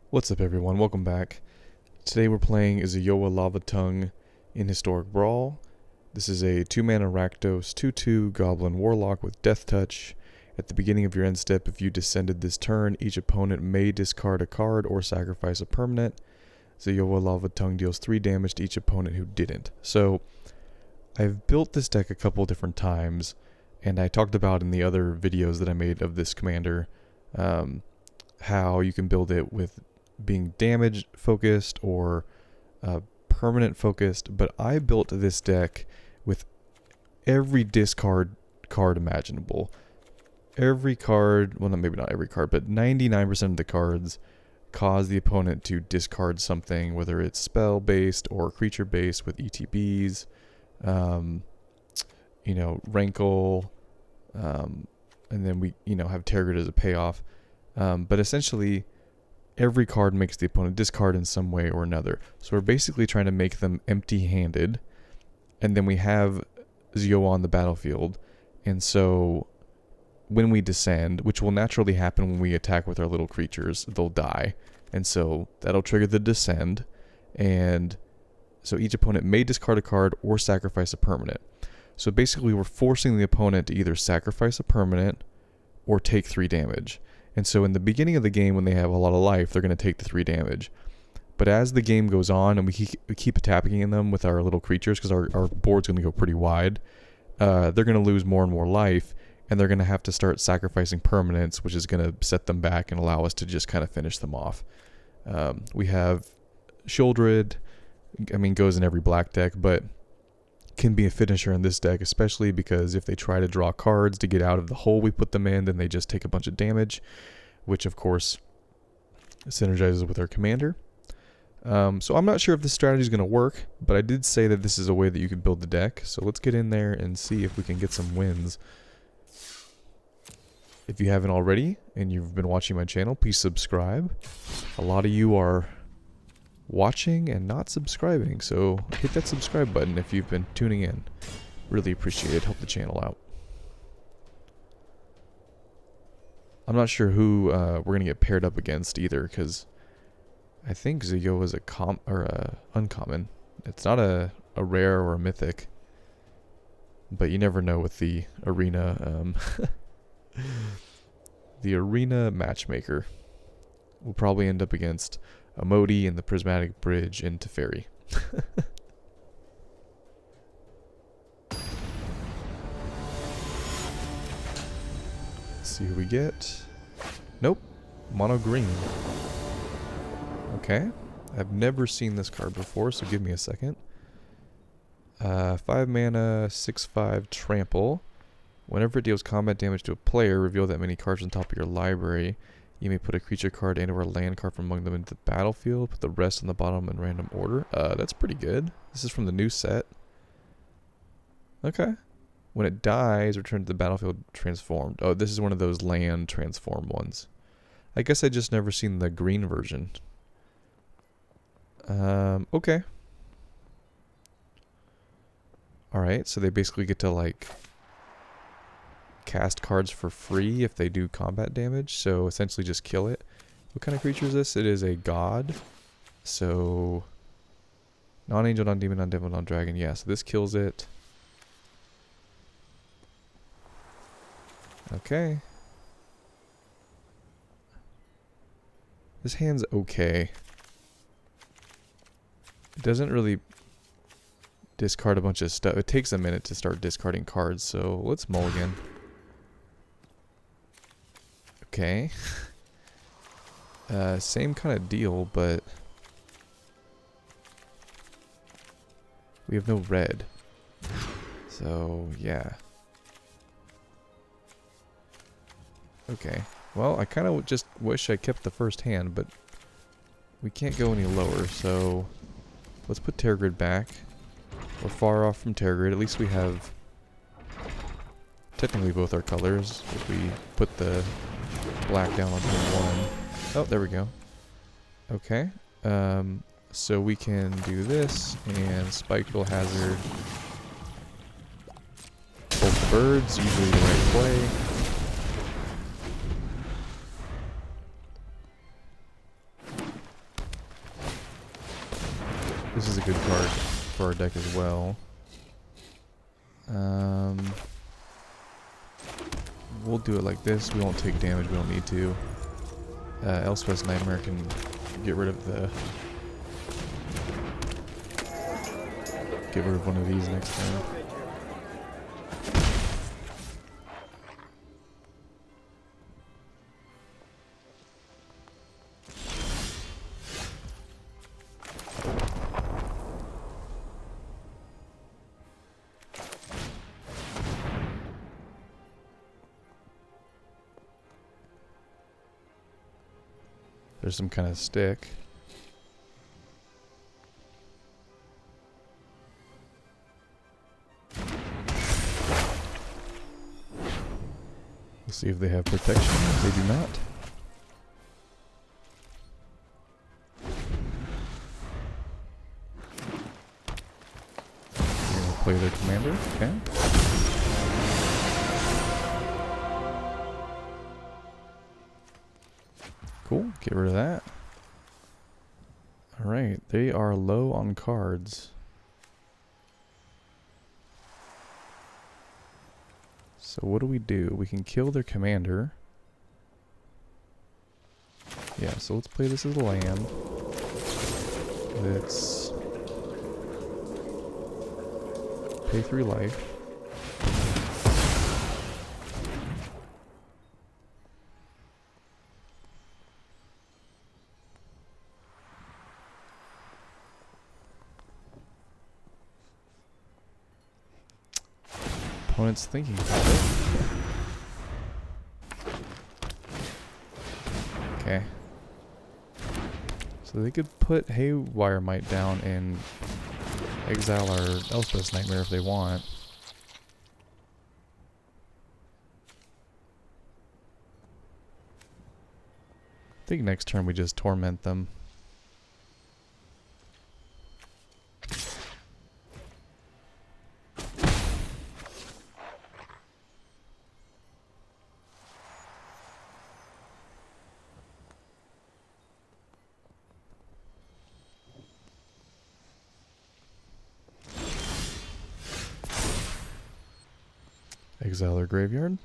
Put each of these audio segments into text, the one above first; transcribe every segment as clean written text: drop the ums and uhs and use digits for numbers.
What's up everyone, welcome back. Today we're playing Zoyowa Lava-Tongue in Historic Brawl. This is a 2-mana Rakdos 2/2 Goblin Warlock with Death Touch. At the beginning of your end step, if you descended this turn, each opponent may discard a card or sacrifice a permanent. Zoyowa Lava-Tongue deals 3 damage to each opponent who didn't. So, I've built this deck a couple different times, and I talked about in the other videos that I made of this commander, how you can build it with being damage focused or permanent focused, but I built this deck with every discard card imaginable. Every card, well, maybe not every card, but 99% of the cards cause the opponent to discard something, whether it's spell based or creature based with ETBs, Rankle, and then we, have Terrorgrid as a payoff. But essentially, every card makes the opponent discard in some way or another. So we're basically trying to make them empty-handed. And then we have Zoyowa on the battlefield. And so when we descend, which will naturally happen when we attack with our little creatures, they'll die. And so that'll trigger the descend. And so each opponent may discard a card or sacrifice a permanent. So basically we're forcing the opponent to either sacrifice a permanent or take 3 damage. And so in the beginning of the game, when they have a lot of life, they're going to take the 3 damage. But as the game goes on and we keep attacking them with our little creatures, because our board's going to go pretty wide, they're going to lose more and more life, and they're going to have to start sacrificing permanents, which is going to set them back and allow us to just kind of finish them off. We have Sheoldred, goes in every black deck, but can be a finisher in this deck, especially because if they try to draw cards to get out of the hole we put them in, then they just take a bunch of damage, which of course synergizes with our commander. So I'm not sure if this strategy is going to work, but I did say that this is a way that you can build the deck. So let's get in there and see if we can get some wins. If you haven't already and you've been watching my channel, please subscribe. A lot of you are watching and not subscribing, so hit that subscribe button if you've been tuning in. Really appreciate it. Help the channel out. I'm not sure who we're gonna get paired up against either, because I think Zoyowa is a uncommon. It's not a rare or a mythic, but you never know with the arena. The arena matchmaker will probably end up against Amodi and the Prismatic Bridge into Teferi. See who we get. Nope. Mono green. Okay. I've never seen this card before, so give me a second. 5 mana, 6/5 trample. Whenever it deals combat damage to a player, reveal that many cards on top of your library. You may put a creature card and or a land card from among them into the battlefield. Put the rest on the bottom in random order. That's pretty good. This is from the new set. Okay. When it dies, return to the battlefield transformed. Oh, this is one of those land transform ones. I guess I just never seen the green version. Okay. Alright, so they basically get to, cast cards for free if they do combat damage, so essentially just kill it. What kind of creature is this? It is a god, so non-angel, non-demon, non-devil, non-dragon. Yeah, so this kills it. Okay. This hand's okay. It doesn't really discard a bunch of stuff. It takes a minute to start discarding cards, so let's mulligan. Okay. Same kind of deal, but we have no red. So, yeah. Okay. Well, I kind of just wish I kept the first hand, but we can't go any lower, so let's put Terrorgrid back. We're far off from Terrorgrid. At least we have technically both our colors if we put the black down on turn 1. Oh, there we go. Okay. So we can do this and Spiteful Hazard both the birds, usually the right play. This is a good card for our deck as well. We'll do it like this. We won't take damage. We don't need to. Elspeth's Nightmare can get rid of the... Get rid of one of these next time. There's some kind of stick. We'll see if they have protection. They do not. We're gonna play their commander. Okay. Cool, get rid of that. Alright, they are low on cards. So what do? We can kill their commander. Yeah, so let's play this as a land. Let's pay 3 life. Opponent's thinking about it. Okay. So they could put Haywire Might down and exile our Elspeth's Nightmare if they want. I think next turn we just torment them. Exile their graveyard.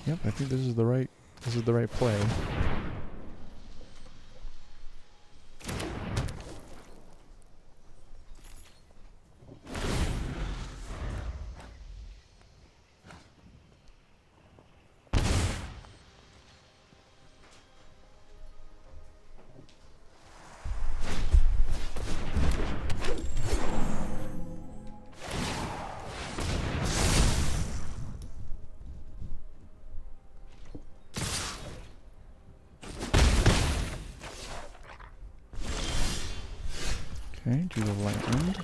Yep, I think this is the right play. Okay, do the lightning.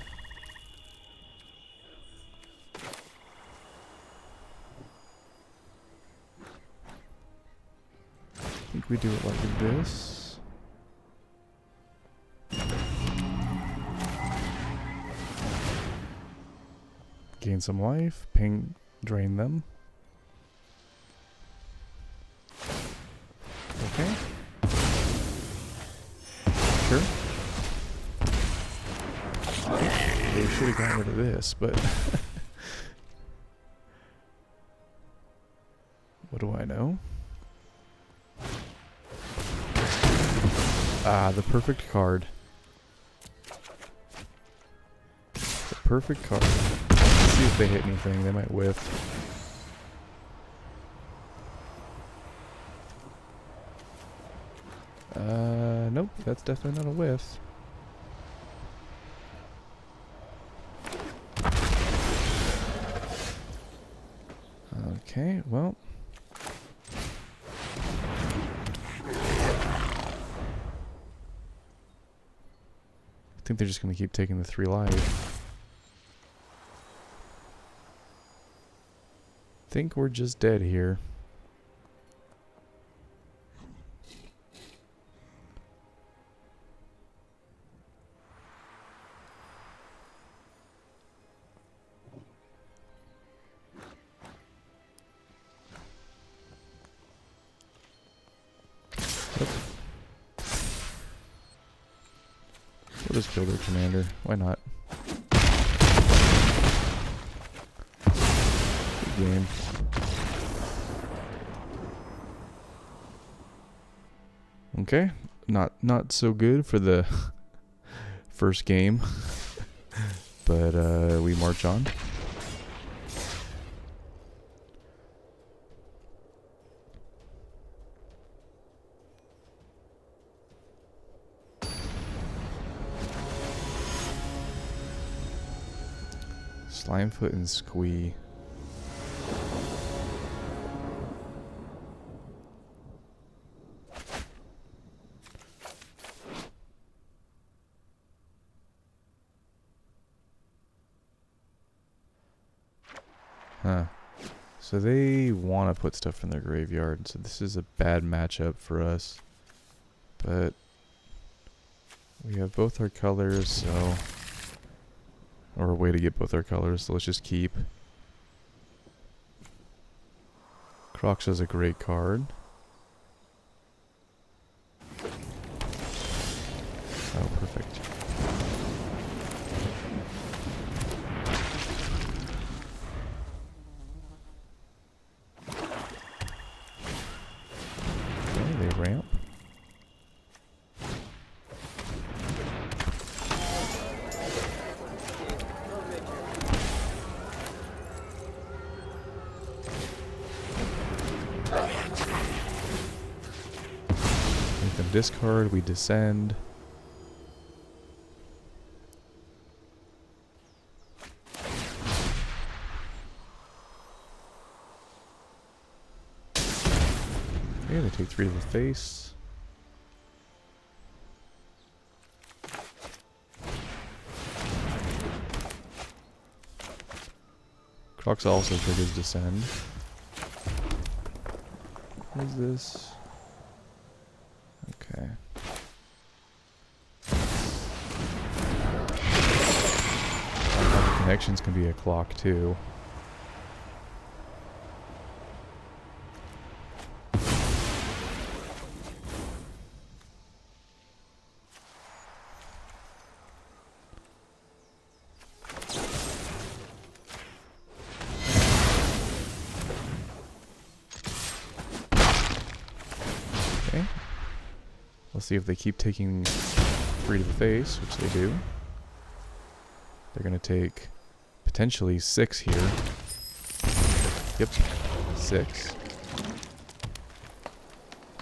I think we do it like this. Gain some life, ping, drain them. Okay. Sure. They should have gotten rid of this, but what do I know? Ah, the perfect card. The perfect card. Let's see if they hit anything. They might whiff. Nope, that's definitely not a whiff. Okay, well. I think they're just going to keep taking the 3 life. I think we're just dead here. just kill their commander. Why not? Good game. Okay, not so good for the first game, but we march on. Slimefoot and Squee. Huh. So they want to put stuff in their graveyard, so this is a bad matchup for us. But we have both our colors, so... or a way to get both our colors, so let's just keep. Crocs is a great card. Oh, perfect. Okay, they ramp. Discard, we descend. Okay, they take 3 to the face. Crocs also triggers descend. What is this? Okay. The connections can be a clock too. Okay. Let's see if they keep taking 3 to the face, which they do. They're going to take potentially 6 here. Yep, 6.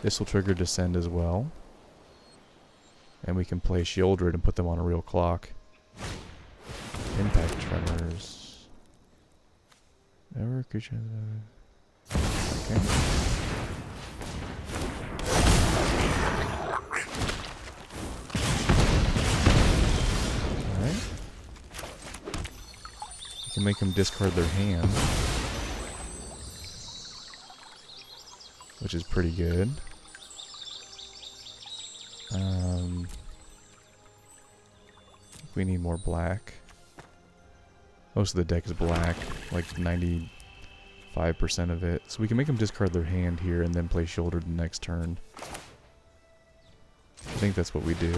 This will trigger descend as well. And we can play Sheoldred and put them on a real clock. Impact Tremors. Never creature. Okay. Can make them discard their hand, which is pretty good. We need more black. Most of the deck is black, like 95% of it. So we can make them discard their hand here and then play Shoulder the next turn. I think that's what we do.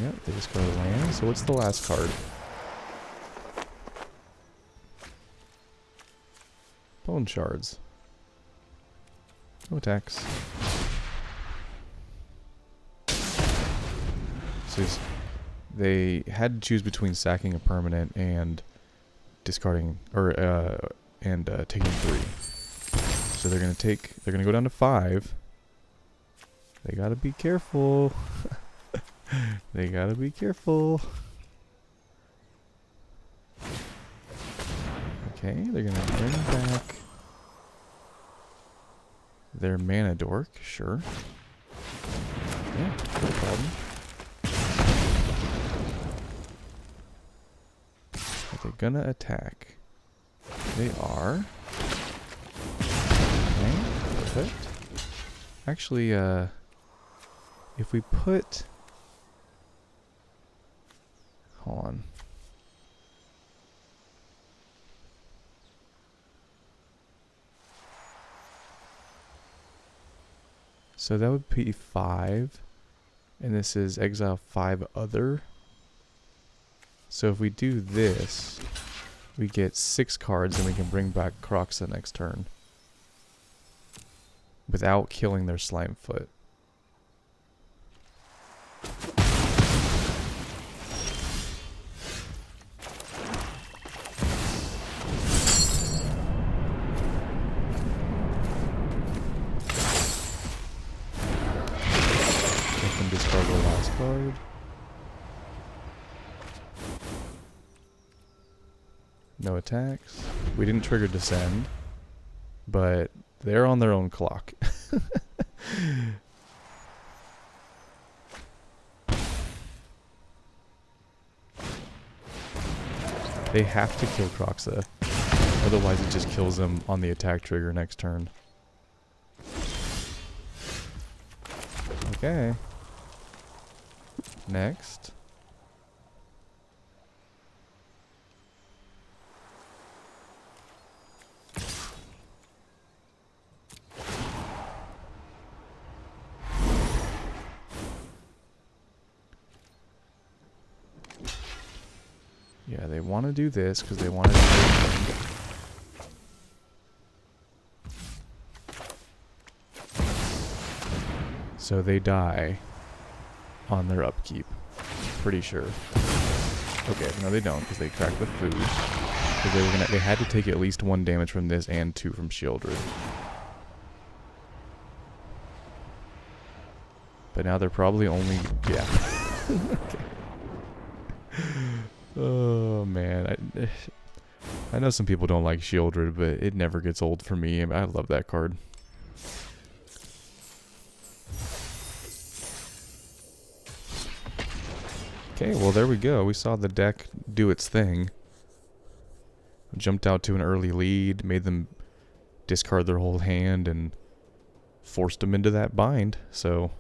Yep, they just go to land. So what's the last card? Bone Shards. No attacks. So they had to choose between sacking a permanent and discarding, or taking 3. So they're gonna go down to 5. They gotta be careful. They gotta be careful. Okay, they're gonna bring back their mana dork, sure. Yeah, no problem. Are they gonna attack? They are. Okay, perfect. Actually, if we put... Hold on. So that would be 5. And this is exile 5 other. So if we do this, we get 6 cards and we can bring back Kroxa next turn. Without killing their slime foot. Discard the last card. No attacks. We didn't trigger Descend, but they're on their own clock. They have to kill Kroxa, otherwise it just kills them on the attack trigger next turn. Okay. Next. Yeah, they want to do this because they want to do so they die on their upkeep. Pretty sure. Okay, no they don't because they cracked the food. Because they had to take at least 1 damage from this and 2 from Sheoldred. But now they're probably only okay. Oh man, I know some people don't like Sheoldred, but it never gets old for me. I love that card. Okay, well there we go. We saw the deck do its thing. Jumped out to an early lead, made them discard their whole hand, and forced them into that bind. So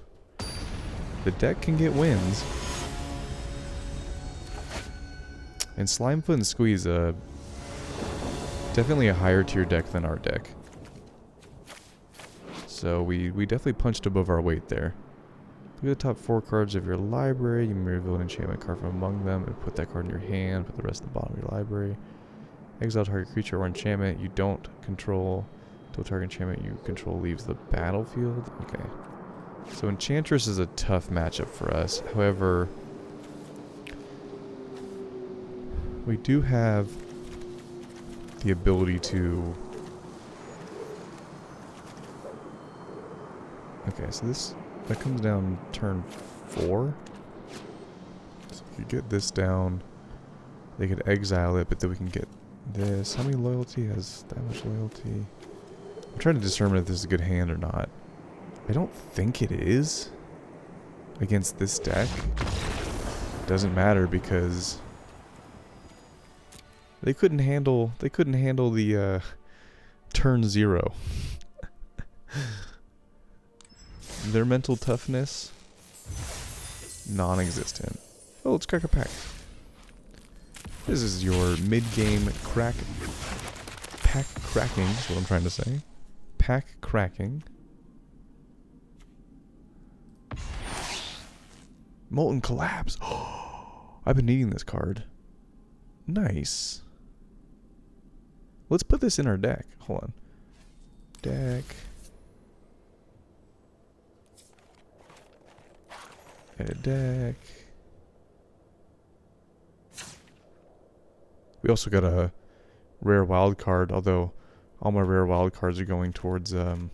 the deck can get wins. And Slimefoot and Squeeze, definitely a higher tier deck than our deck. So we definitely punched above our weight there. Look at the top 4 cards of your library. You may reveal an enchantment card from among them and put that card in your hand. Put the rest at the bottom of your library. Exile target creature or enchantment you don't control. Until target enchantment you control leaves the battlefield. Okay. So Enchantress is a tough matchup for us. However, we do have the ability to... Okay, so that comes down turn 4. So we could get this down. They could exile it, but then we can get this. How many loyalty has that much loyalty? I'm trying to determine if this is a good hand or not. I don't think it is. Against this deck. Doesn't matter because they couldn't handle the turn 0. Their mental toughness non-existent. Oh, let's crack a pack. This is your mid-game pack cracking, is what I'm trying to say. Pack cracking. Molten Collapse. I've been needing this card. Nice. Let's put this in our deck. Hold on. Deck. Edit deck. We also got a rare wild card, although all my rare wild cards are going towards the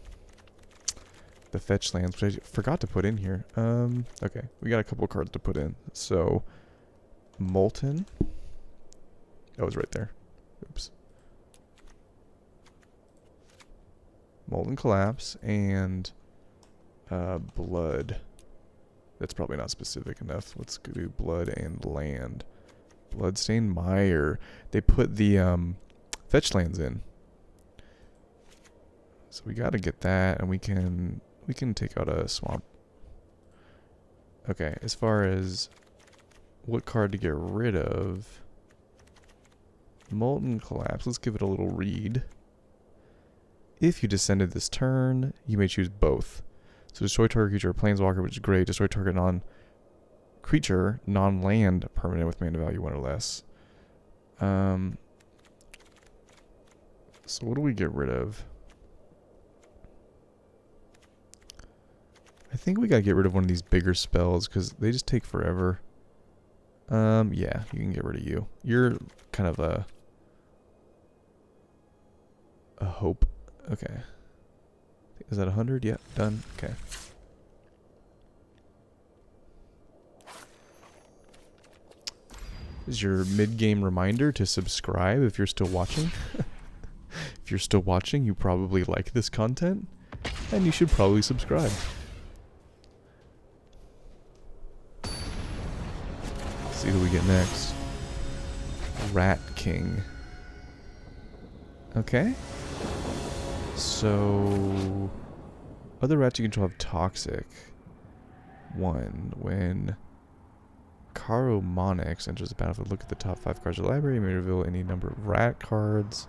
fetch lands, which I forgot to put in here. Okay, we got a couple cards to put in. So, Molten. Oh, it's right there. Oops. Molten Collapse and Blood. That's probably not specific enough. Let's do Blood and Land. Bloodstained Mire. They put the fetch lands in. So we gotta get that, and we can take out a swamp. Okay, as far as what card to get rid of, Molten Collapse. Let's give it a little read. If you descended this turn, you may choose both. So destroy target creature or planeswalker, which is great. Destroy target non-creature, non-land permanent with mana value 1 or less. So what do we get rid of? I think we gotta get rid of one of these bigger spells because they just take forever. Yeah, you can get rid of you. You're kind of a hope. Okay. Is that 100? Yeah, done. Okay. This is your mid-game reminder to subscribe if you're still watching. If you're still watching, you probably like this content, and you should probably subscribe. Let's see who we get next. Rat King. Okay. So, other rats you control have toxic. 1. When Caro Monix enters the battlefield, look at the top 5 cards of the library. You may reveal any number of rat cards.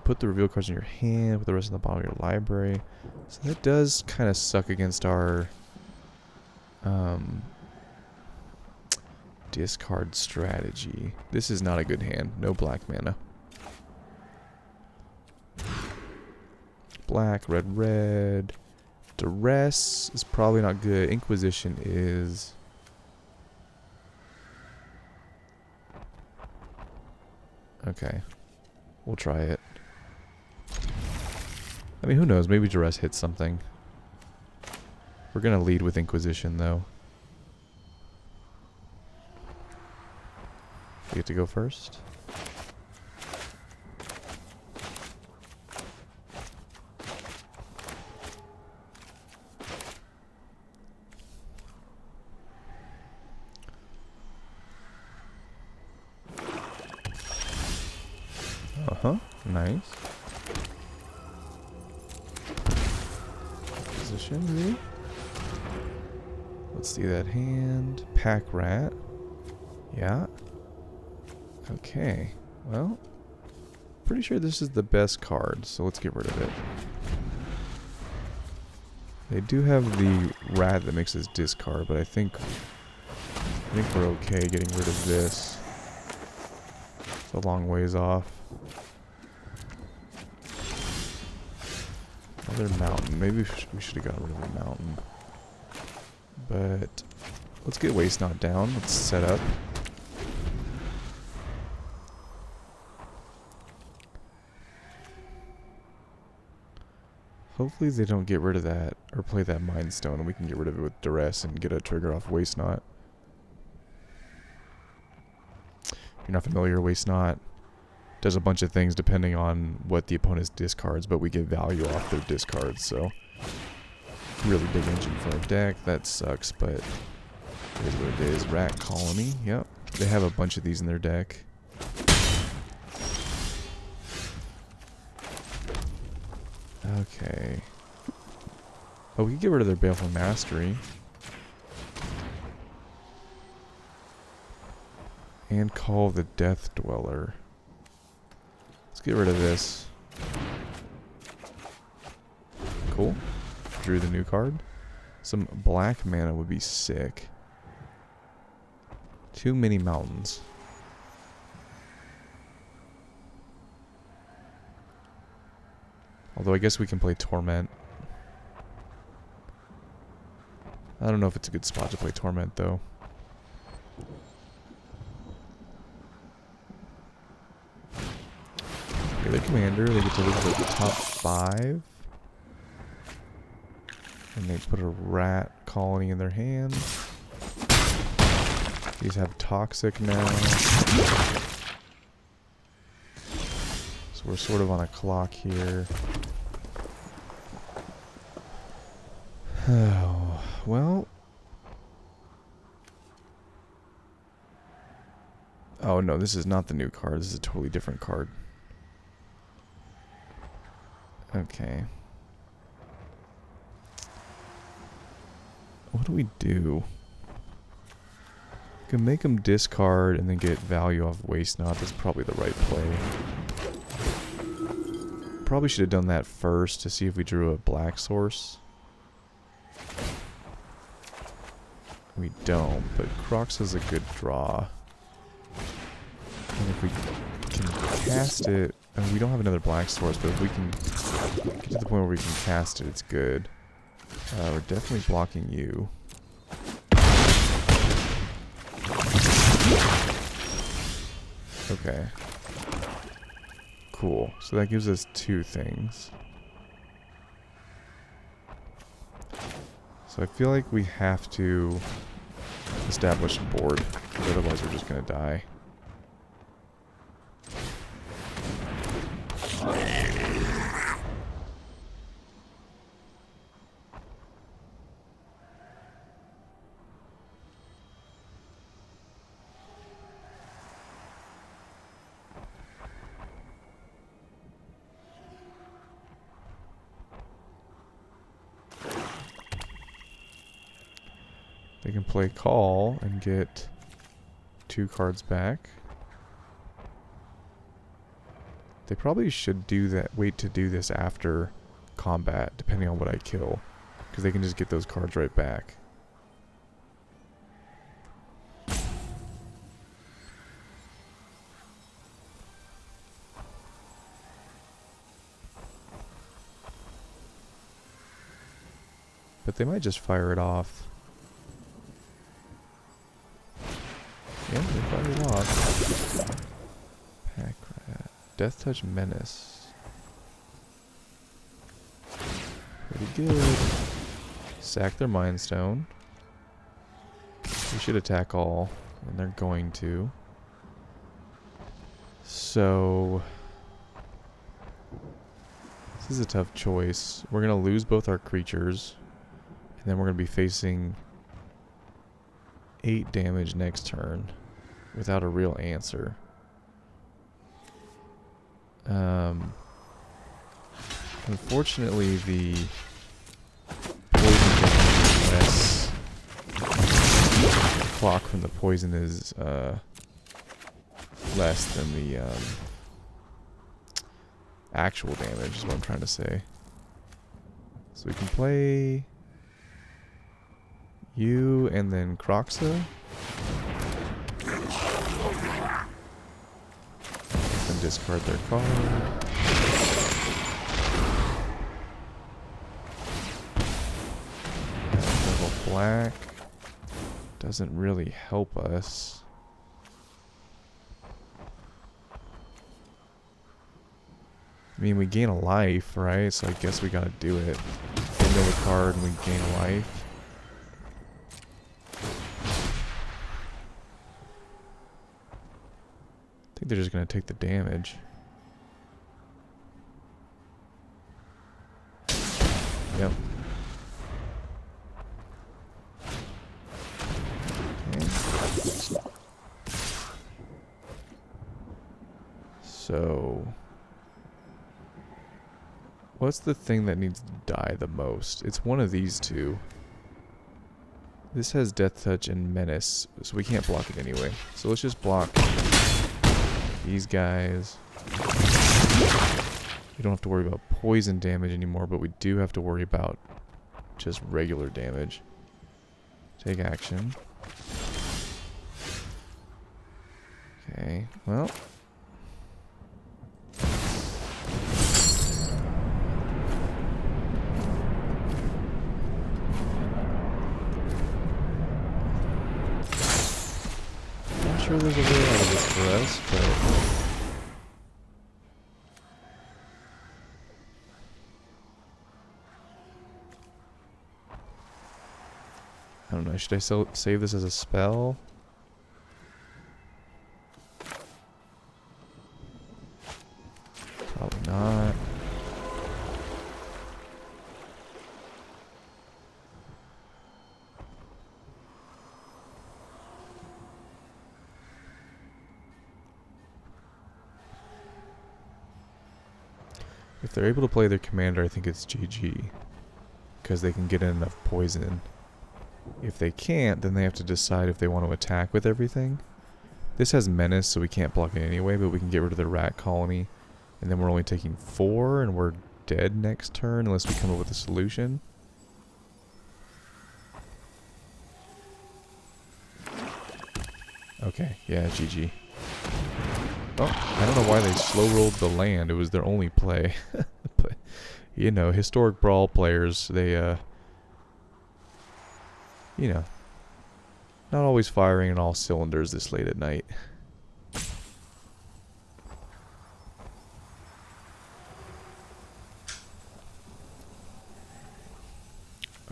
Put the reveal cards in your hand, put the rest in the bottom of your library. So that does kind of suck against our discard strategy. This is not a good hand. No black mana. Black, red, red. Duress is probably not good. Inquisition is... Okay. We'll try it. I mean, who knows? Maybe Duress hits something. We're gonna lead with Inquisition, though. You get to go first. Uh-huh. Nice. Position, really? Let's see that hand. Pack rat. Yeah. Okay. Well, pretty sure this is the best card, so let's get rid of it. They do have the rat that makes us discard, but I think we're okay getting rid of this. It's a long ways off. Another mountain. Maybe we should have gotten rid of the mountain. But let's get Waste Not down. Let's set up. Hopefully they don't get rid of that or play that Mind Stone and we can get rid of it with Duress and get a trigger off Waste Not. If you're not familiar, Waste Not does a bunch of things depending on what the opponent's discards, but we get value off their discards, so really big engine for our deck. That sucks, but it is what it is. Rat Colony, yep. They have a bunch of these in their deck. Okay. Oh, we can get rid of their Baleful Mastery. And call the Death Dweller. Let's get rid of this. Cool. Drew the new card. Some black mana would be sick. Too many mountains. Although I guess we can play Torment. I don't know if it's a good spot to play Torment, though. Okay, their commander, they get to look at the top 5. And they put a rat colony in their hand. These have Toxic now. So we're sort of on a clock here. Oh, well. Oh no, this is not the new card. This is a totally different card. Okay. What do we do? We can make them discard and then get value off Waste Not. That's probably the right play. Probably should have done that first to see if we drew a black source. We don't, but Crocs is a good draw. And if we can cast it, and we don't have another black source, but if we can get to the point where we can cast it, it's good. We're definitely blocking you. Okay. Cool. So that gives us two things. So I feel like we have to establish a board, because otherwise we're just going to die. They can play Call and get 2 cards back. They probably should do that. Wait to do this after combat, depending on what I kill, because they can just get those cards right back. But they might just fire it off. Yeah, they fired it off. Pack Rat. Death Touch Menace. Pretty good. Sack their Mind Stone. We should attack all, and they're going to. So this is a tough choice. We're gonna lose both our creatures, and then we're gonna be facing 8 damage next turn without a real answer. Unfortunately, the poison damage less. The clock from the poison is less than the actual damage, is what I'm trying to say. So we can play you and then Croxa. And discard their card. Double black doesn't really help us. I mean, we gain a life, right? So I guess we gotta do it. They know the card and we gain a life. I think they're just gonna take the damage. Yep. Okay. So what's the thing that needs to die the most? It's one of these two. This has Death Touch and Menace, so we can't block it anyway. So let's just block these guys. We don't have to worry about poison damage anymore, but we do have to worry about just regular damage. Take action. Okay, well. Not sure there's a way out of this for us, but I don't know, should I save this as a spell? Probably not. If they're able to play their commander, I think it's GG. Because they can get in enough poison. If they can't, then they have to decide if they want to attack with everything. This has Menace, so we can't block it anyway, but we can get rid of the rat colony. And then we're only taking 4, and we're dead next turn unless we come up with a solution. Okay, yeah, GG. Oh, I don't know why they slow rolled the land. It was their only play. But, you know, historic Brawl players, they, you know, not always firing on all cylinders this late at night.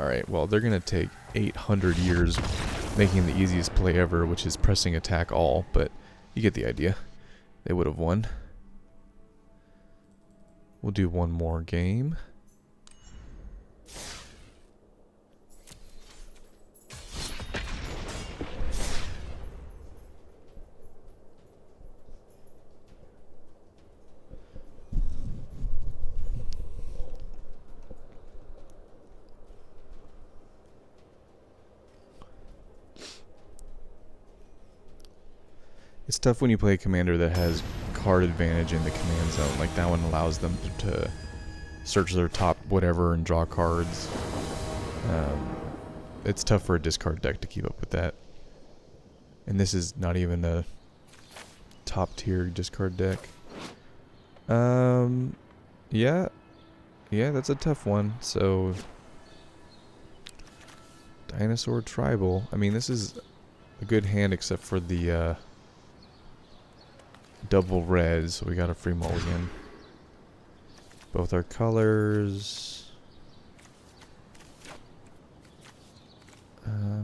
Alright, well, they're going to take 800 years making the easiest play ever, which is pressing attack all, but you get the idea. They would have won. We'll do one more game. It's tough when you play a commander that has card advantage in the command zone. Like, that one allows them to search their top whatever and draw cards. It's tough for a discard deck to keep up with that. And this is not even a top tier discard deck. Yeah, that's a tough one. So, Dinosaur Tribal. I mean, this is a good hand except for the double res, so we got a free mulligan. Both our colors.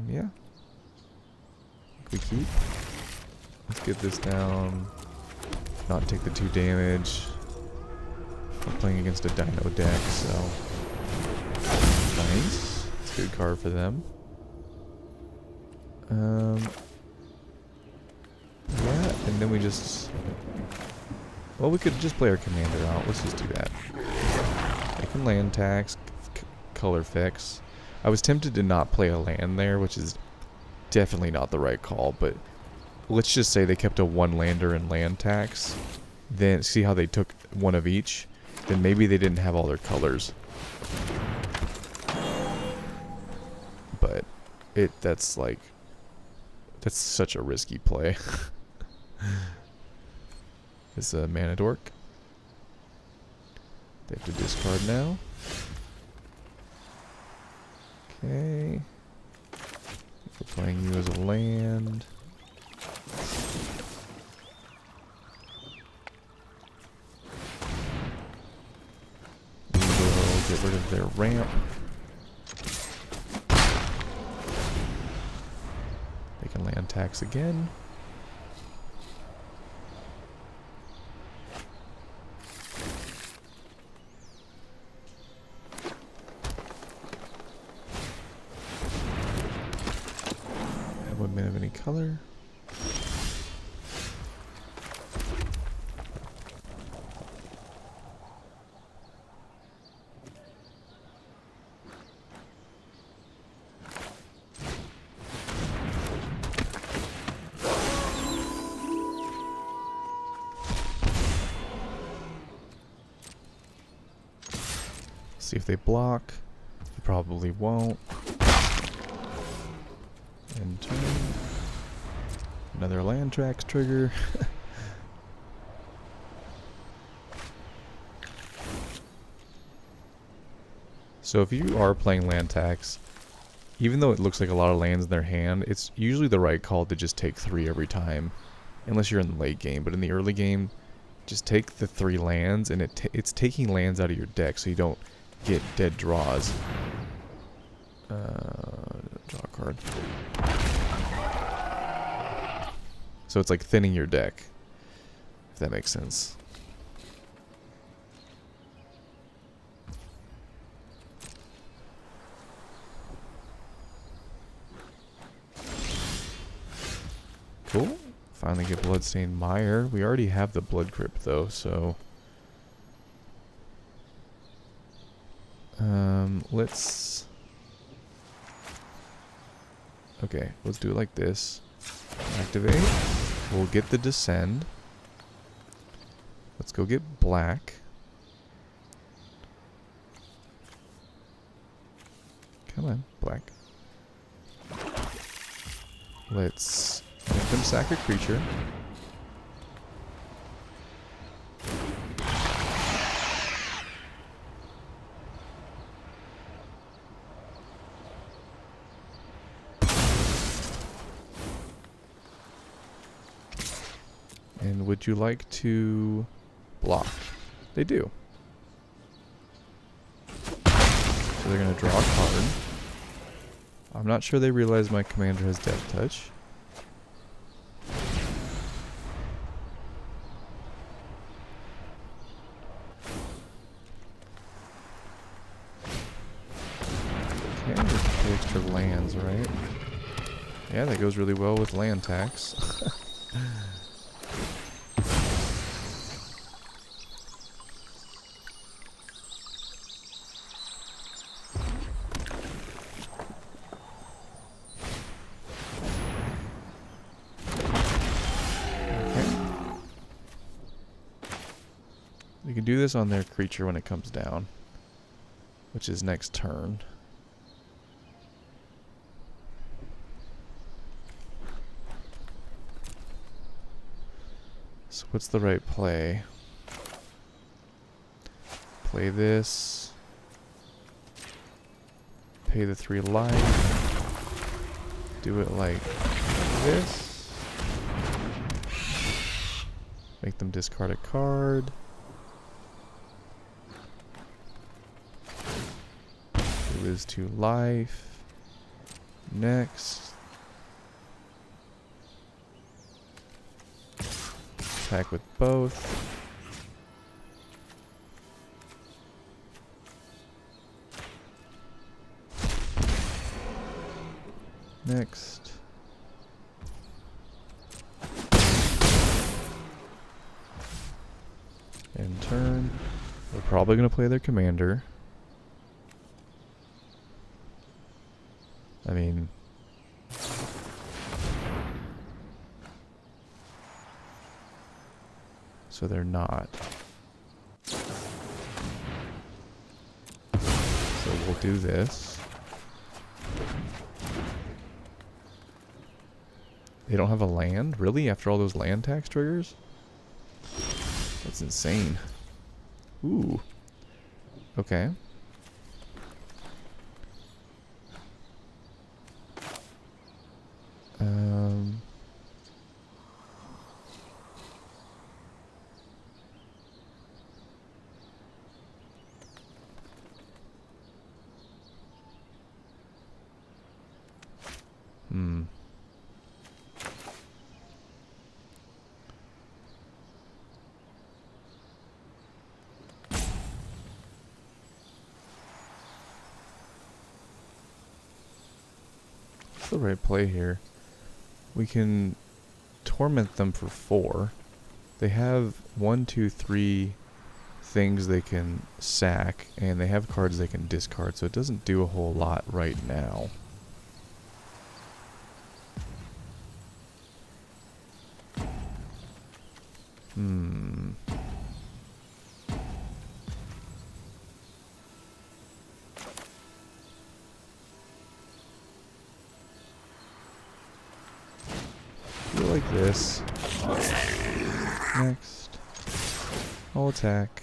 Yeah. We keep. Let's get this down. Not take the 2 damage. We're playing against a dino deck, so nice. It's a good card for them. Yeah, and then we just... Well, we could just play our commander out. Let's just do that. I can land tax, color fix. I was tempted to not play a land there, which is definitely not the right call, but let's just say they kept a 1-lander in land tax. Then see how they took one of each? Then maybe they didn't have all their colors. But that's such a risky play. It's a mana dork. They have to discard now. Okay. We're playing you as a land. We will get rid of their ramp. They can land tax again. Of any color. See if they block. They probably won't. And turn. Another land tracks trigger. So if you are playing land tax, even though it looks like a lot of lands in their hand, it's usually the right call to just take 3 every time. Unless you're in the late game. But in the early game, just take the 3 lands, and it's taking lands out of your deck so you don't get dead draws. Draw a card. So it's like thinning your deck, if that makes sense. Cool. Finally get Bloodstained Mire. We already have the Blood Crypt though, so... let's... Okay, let's do it like this. Activate. We'll get the Descend. Let's go get black. Come on, black. Let's Make them sack a creature. And would you like to block? They do. So they're going to draw a card. I'm not sure they realize my commander has Death Touch. Okay, there's the extra lands, right? Yeah, that goes really well with land tax. We can do this on their creature when it comes down, which is next turn. So what's the right play? Play this. Pay the 3 life. Do it like this. Make them discard a card. Lose 2 life. Next. Attack with both. Next. End turn. We're probably going to play their commander. I mean, so they're not. So we'll do this. They don't have a land? Really? After all those land tax triggers? That's insane. Ooh. Okay. What's the right play here? We can torment them for 4. They have 1, 2, 3 things they can sack, and they have cards they can discard, so it doesn't do a whole lot right now. Like this. Next. I'll attack.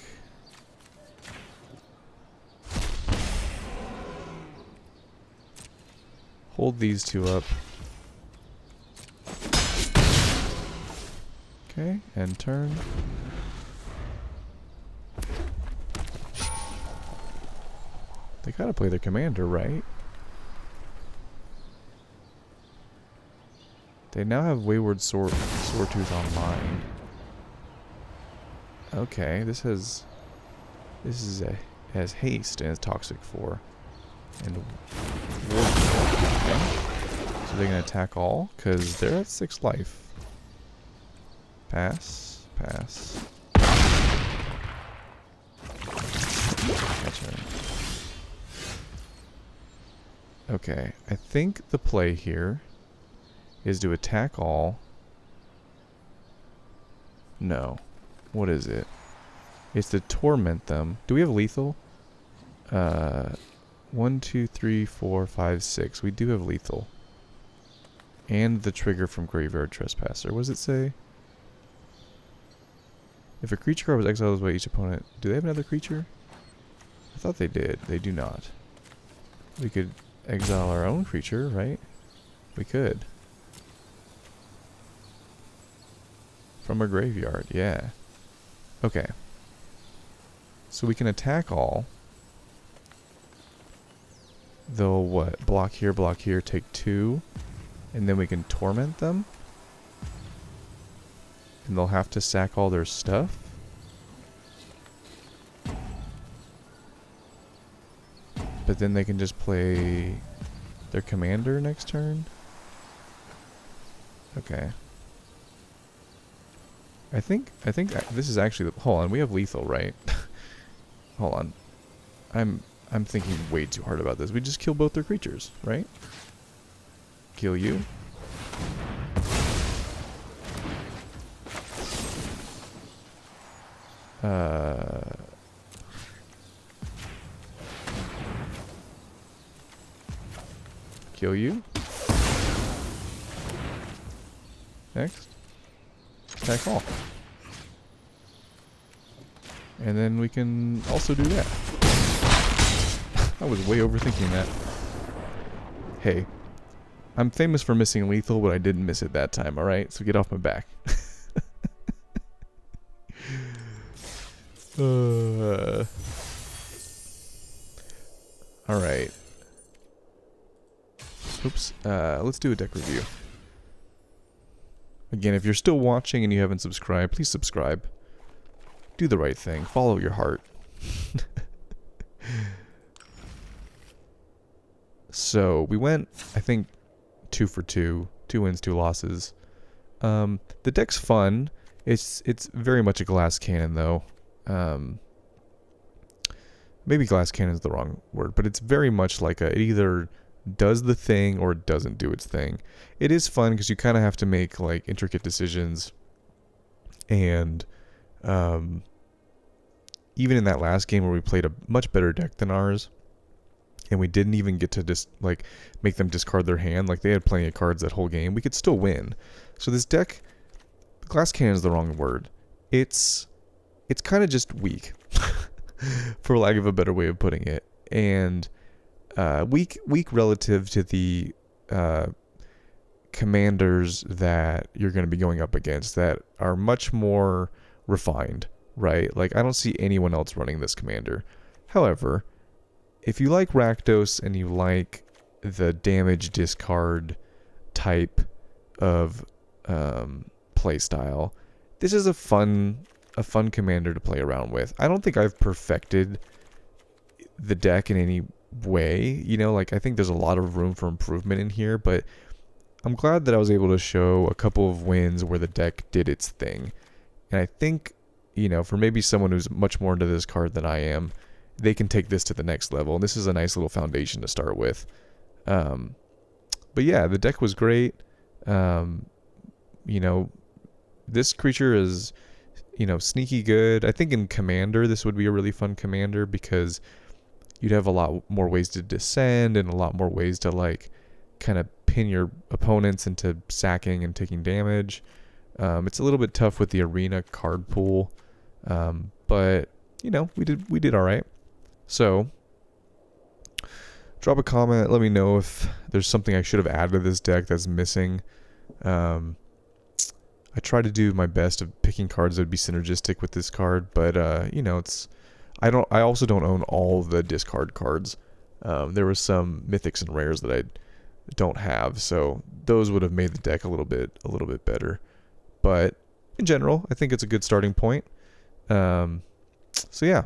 Hold these 2 up. Okay, end turn. They gotta play their commander, right? They now have Wayward Sawtooth online. Okay, this has haste and it's Toxic 4. And Ward. Okay. So they're gonna attack all, because they're at 6 life. Pass. Pass. Gotcha. Okay, I think the play here is to attack all. No. What is it? It's to torment them. Do we have lethal? 1, 2, 3, 4, 5, 6. We do have lethal. And the trigger from Graveyard Trespasser. What does it say? If a creature card was exiled by each opponent, do they have another creature? I thought they did. They do not. We could exile our own creature, right? We could. From a graveyard, yeah. Okay. So we can attack all. They'll what? Block here, take 2. And then we can torment them. And they'll have to sack all their stuff. But then they can just play their commander next turn. Okay. I think this is actually the, hold on, we have lethal, right? Hold on. I'm thinking way too hard about this. We just kill both their creatures, right? Kill you. Kill you. Next. Attack all. And then we can also do that. I was way overthinking that. Hey. I'm famous for missing lethal, but I didn't miss it that time, alright? So get off my back. Alright. Oops. Let's do a deck review. Again, if you're still watching and you haven't subscribed, please subscribe. Do the right thing. Follow your heart. So, we went, I think, 2 for 2. 2 wins, 2 losses. The deck's fun. It's very much a glass cannon, though. Maybe glass cannon is the wrong word, but it's very much like it either does the thing or it doesn't do its thing. It is fun because you kind of have to make like intricate decisions, and even in that last game where we played a much better deck than ours, and we didn't even get to just like make them discard their hand, like they had plenty of cards that whole game, we could still win. So this deck, glass cannon is the wrong word. It's kind of just weak, for lack of a better way of putting it, and weak relative to the commanders that you're going to be going up against that are much more refined, right? Like I don't see anyone else running this commander. However, if you like Rakdos and you like the damage discard type of playstyle, this is a fun commander to play around with. I don't think I've perfected the deck in any way, you know, like I think there's a lot of room for improvement in here, but I'm glad that I was able to show a couple of wins where the deck did its thing. And I think, you know, for maybe someone who's much more into this card than I am, they can take this to the next level, and this is a nice little foundation to start with. But yeah, the deck was great. You know, this creature is, you know, sneaky good. I think in Commander, this would be a really fun Commander because you'd have a lot more ways to descend and a lot more ways to, like, kind of pin your opponents into sacking and taking damage. It's a little bit tough with the arena card pool, but, you know, we did all right. So, drop a comment. Let me know if there's something I should have added to this deck that's missing. I try to do my best of picking cards that would be synergistic with this card, but you know, I also don't own all the discard cards. There was some mythics and rares that I don't have, so those would have made the deck a little bit better. But in general, I think it's a good starting point. So yeah,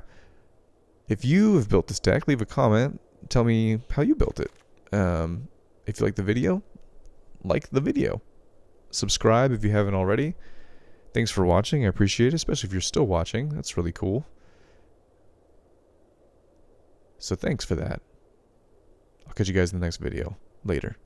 if you have built this deck, leave a comment. Tell me how you built it. If you like the video. Subscribe if you haven't already. Thanks for watching. I appreciate it, especially if you're still watching. That's really cool. So thanks for that. I'll catch you guys in the next video. Later.